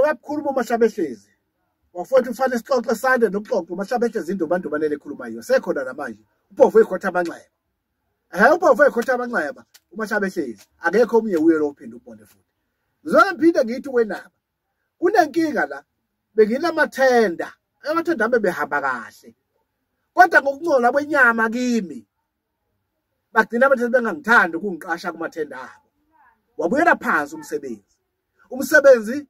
Wakhuluma uMashabehlezi. Wafowethu ufanele sixoxe sande nokuxoxa uMashabehlezi indobandobane elikhuluma yiyo. Sekhona namanje. Uphofu ekhotha amanxeba. Uphofu ekhotha amanxeba uMashabehlezi. Akekho omnye uye lo uphinda ubone futhi. Ngizona ngiphinde ngithi wenaba. Kunenkinga la. Benginamathenda. Amathenda ami behamba kahle. Kodwa ngokuncola kwenyama kimi. Bagcina abathi bengangithandi ukungiqasha kumathenda abo. Wabuyela phansi umsebenzi. Umsebenzi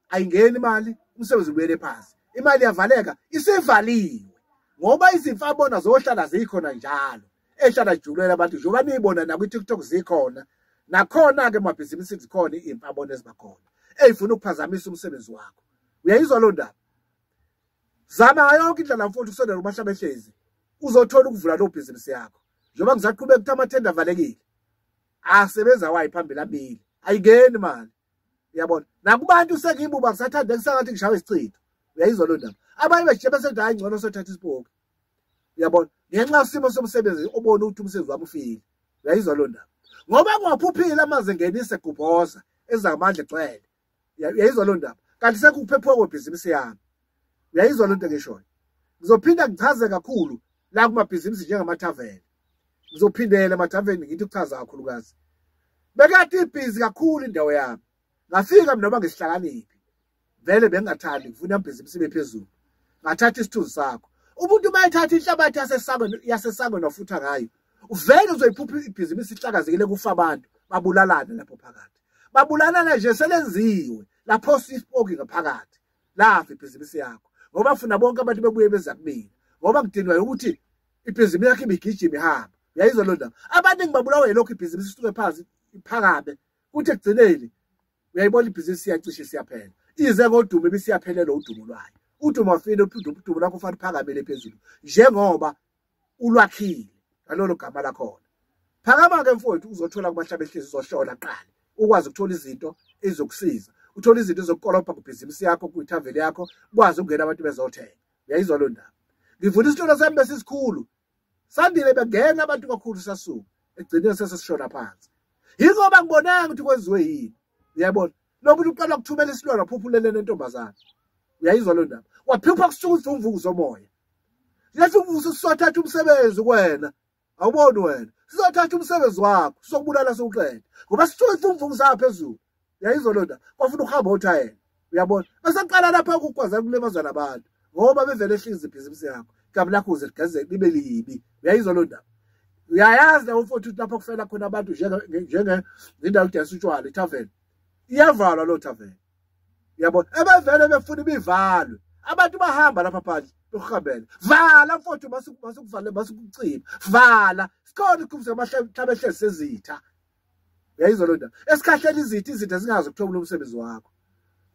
ayingeni imali, umsebenzi ubuyele phansi. Imali yavaleka isivaliwe. Ngoba izimfa abona zohlala zikhona njalo. Ehlala julela abantu njengoba niyibona na ku TikTok zikhona. Nakhona ke emabhizinisini zikhona imfa abona ezibakhona. Eyifuna ukuphazamisa umsebenzi wakho. Uyayizwa lo ndaba? Zama yonke indlela mfowethu usondela uMashabehlezi. Uzothola ukuvula lo bhizinisi yakho. Njengoba ngizaqhubeka ukuthi amathenda avalekile. Asebenza wayi phambili abili. Ayingeni manje. Uyabona? Nakubantu sengibuba ngisathanda ngisangathi ngishawe isicitho. Uyayizwa lo ndaba? Abanye beje besethi hayi ngcono sothatha isipoki. Uyabona? Ngenxa yesimo somsebenzi obona ukuthi umsebenzi wami ufile. Uyayizwa lo ndaba? Ngoba kungaphuphile amanzi engenise kubhoza ezamandla egcwele. Uyayizwa lo ndaba? Kanti sekuphephuka kwebhizinisi yami. Uyayizwa lo nto ngishoyo? Ngizophinda ngichaze kakhulu la kumabhizinisi njengamathaveni. Ngizophindela emathaveni ngithi ukuchaza kakhulukazi. Bekade ibhizi kakhulu indawo yami. Ngafika mina noma ngisihlakaniphi. Vele bengingathandi ngifuna ibhizinisi ibe phezulu. Ngathatha isithunzi sakho. Umuntu mayethatha inhlabathi yasesangwe nofutha ngayo. Uvele uzoyiphupha ibhizinisi ihlakazekile kufa abantu babulalana lapho phakathi. Babulalana nje selenziwe lapho sisipoki ngaphakathi. Lafa ibhizinisi yakho. Ngoba funa bonke abantu bebuye beza kumina. Ngoba ngidinwa ukuthi ibhizinisi yakhe ibigijima ihamba. Uyayizwa lo ndaba? Abantu ngibabulawa yilokho ibhizinisi isuke phansi iphakabe. Kuthi ekugcineni uyayibona ibhizinisi iyacishe siyaphela. Ize ngodumo ebisiyaphelela udumo lwayo. Udumo wafina udumo lakho ufanele uphakamele phezulu. Njengoba ulwakhile ngalolo gama lakhona. Phakama ke mfowethu uzothola kuMashabehlezi uzohlola qala. Ukwazi ukuthola izinto ezokusiza. Uthola izinto ezokukolopha kubhizinisi yakho kuyithaveli yakho ukwazi ukungena abantu bezothenga. Uyayizwa lo ndaba? Ngivula isitolo sami besisikhulu. Sandile bengena abantu kakhulu sasuka. Egcineni sesishona phansi. Yingoba ngibonanga ukuthi kwenziwe yini. Uyayibona? Nomuntu uqala ukuthumela isilwana waphuphulele nentombazana. Uyayizwa lo ndaba? Waphupha kusuka umvuzo zomoya. Lethi umvuzo sizothatha umsebenzi kuwena. Awuboni wena? Sizothatha umsebenzi wakho, sizokubulala sokuqeda. Ngoba sithola umvuzo zaphezulu. Uyayizwa lo ndaba? Kwafuna ukuhamba uthayela. Uyabona? Basaqala lapha ukugwaza kulemazwa nabantu. Ngoba bevele ehlizi ibhizinisi yakho. Igama lakho uze ligeze libe libi. Uyayizwa lo ndaba? Uyayazi na mfowethu lapho kufela khona abantu njenge indawo edayisa utshwala ithaveni. Iyavalwa lo thaveni. Uyabona? Ebevele befuna ibivalwe. Abantu bahamba lapha phandle ukuhambela. Vala mfowethu masukuvale masukucima. Vala. Sikhona iqhubuse amahlabehlezi sezitha. Uyayizwa lo ndaba? Esikhahleni izitha zingazi ukuthola umsebenzi wakho.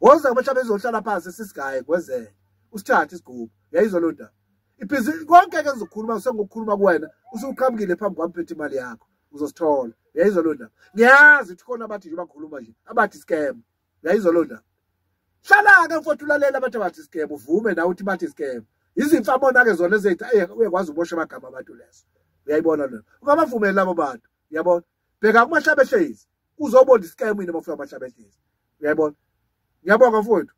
Woza amahlabehlezi ohlala phansi sisigaye kwezele. Usithathe isigubhu. Uyayizwa lo ndaba? Ibhizinisi konke ke ngizokhuluma sengokukhuluma kuwena usuqhamukile phambi kwami phethe imali yakho uzosithola. Uyayizwa lo ndaba? Ngiyazi ukuthi khona abathi nje bakhuluma nje abathi scam. Uyayizwa lo ndaba? Hlala ke mfowethu ulalela abantu abathi scam uvume na uthi bathi scam. Izimfa abona ke zona ezethu uyakwazi ubosha amagama abantu leso. Uyayibona lo. Ungabavumeli labo bantu. Uyabona? Bheka kuMashabehlezi uzobona iscam yini mafuna uMashabehlezi. Uyayibona? Ngiyabonga mfowethu.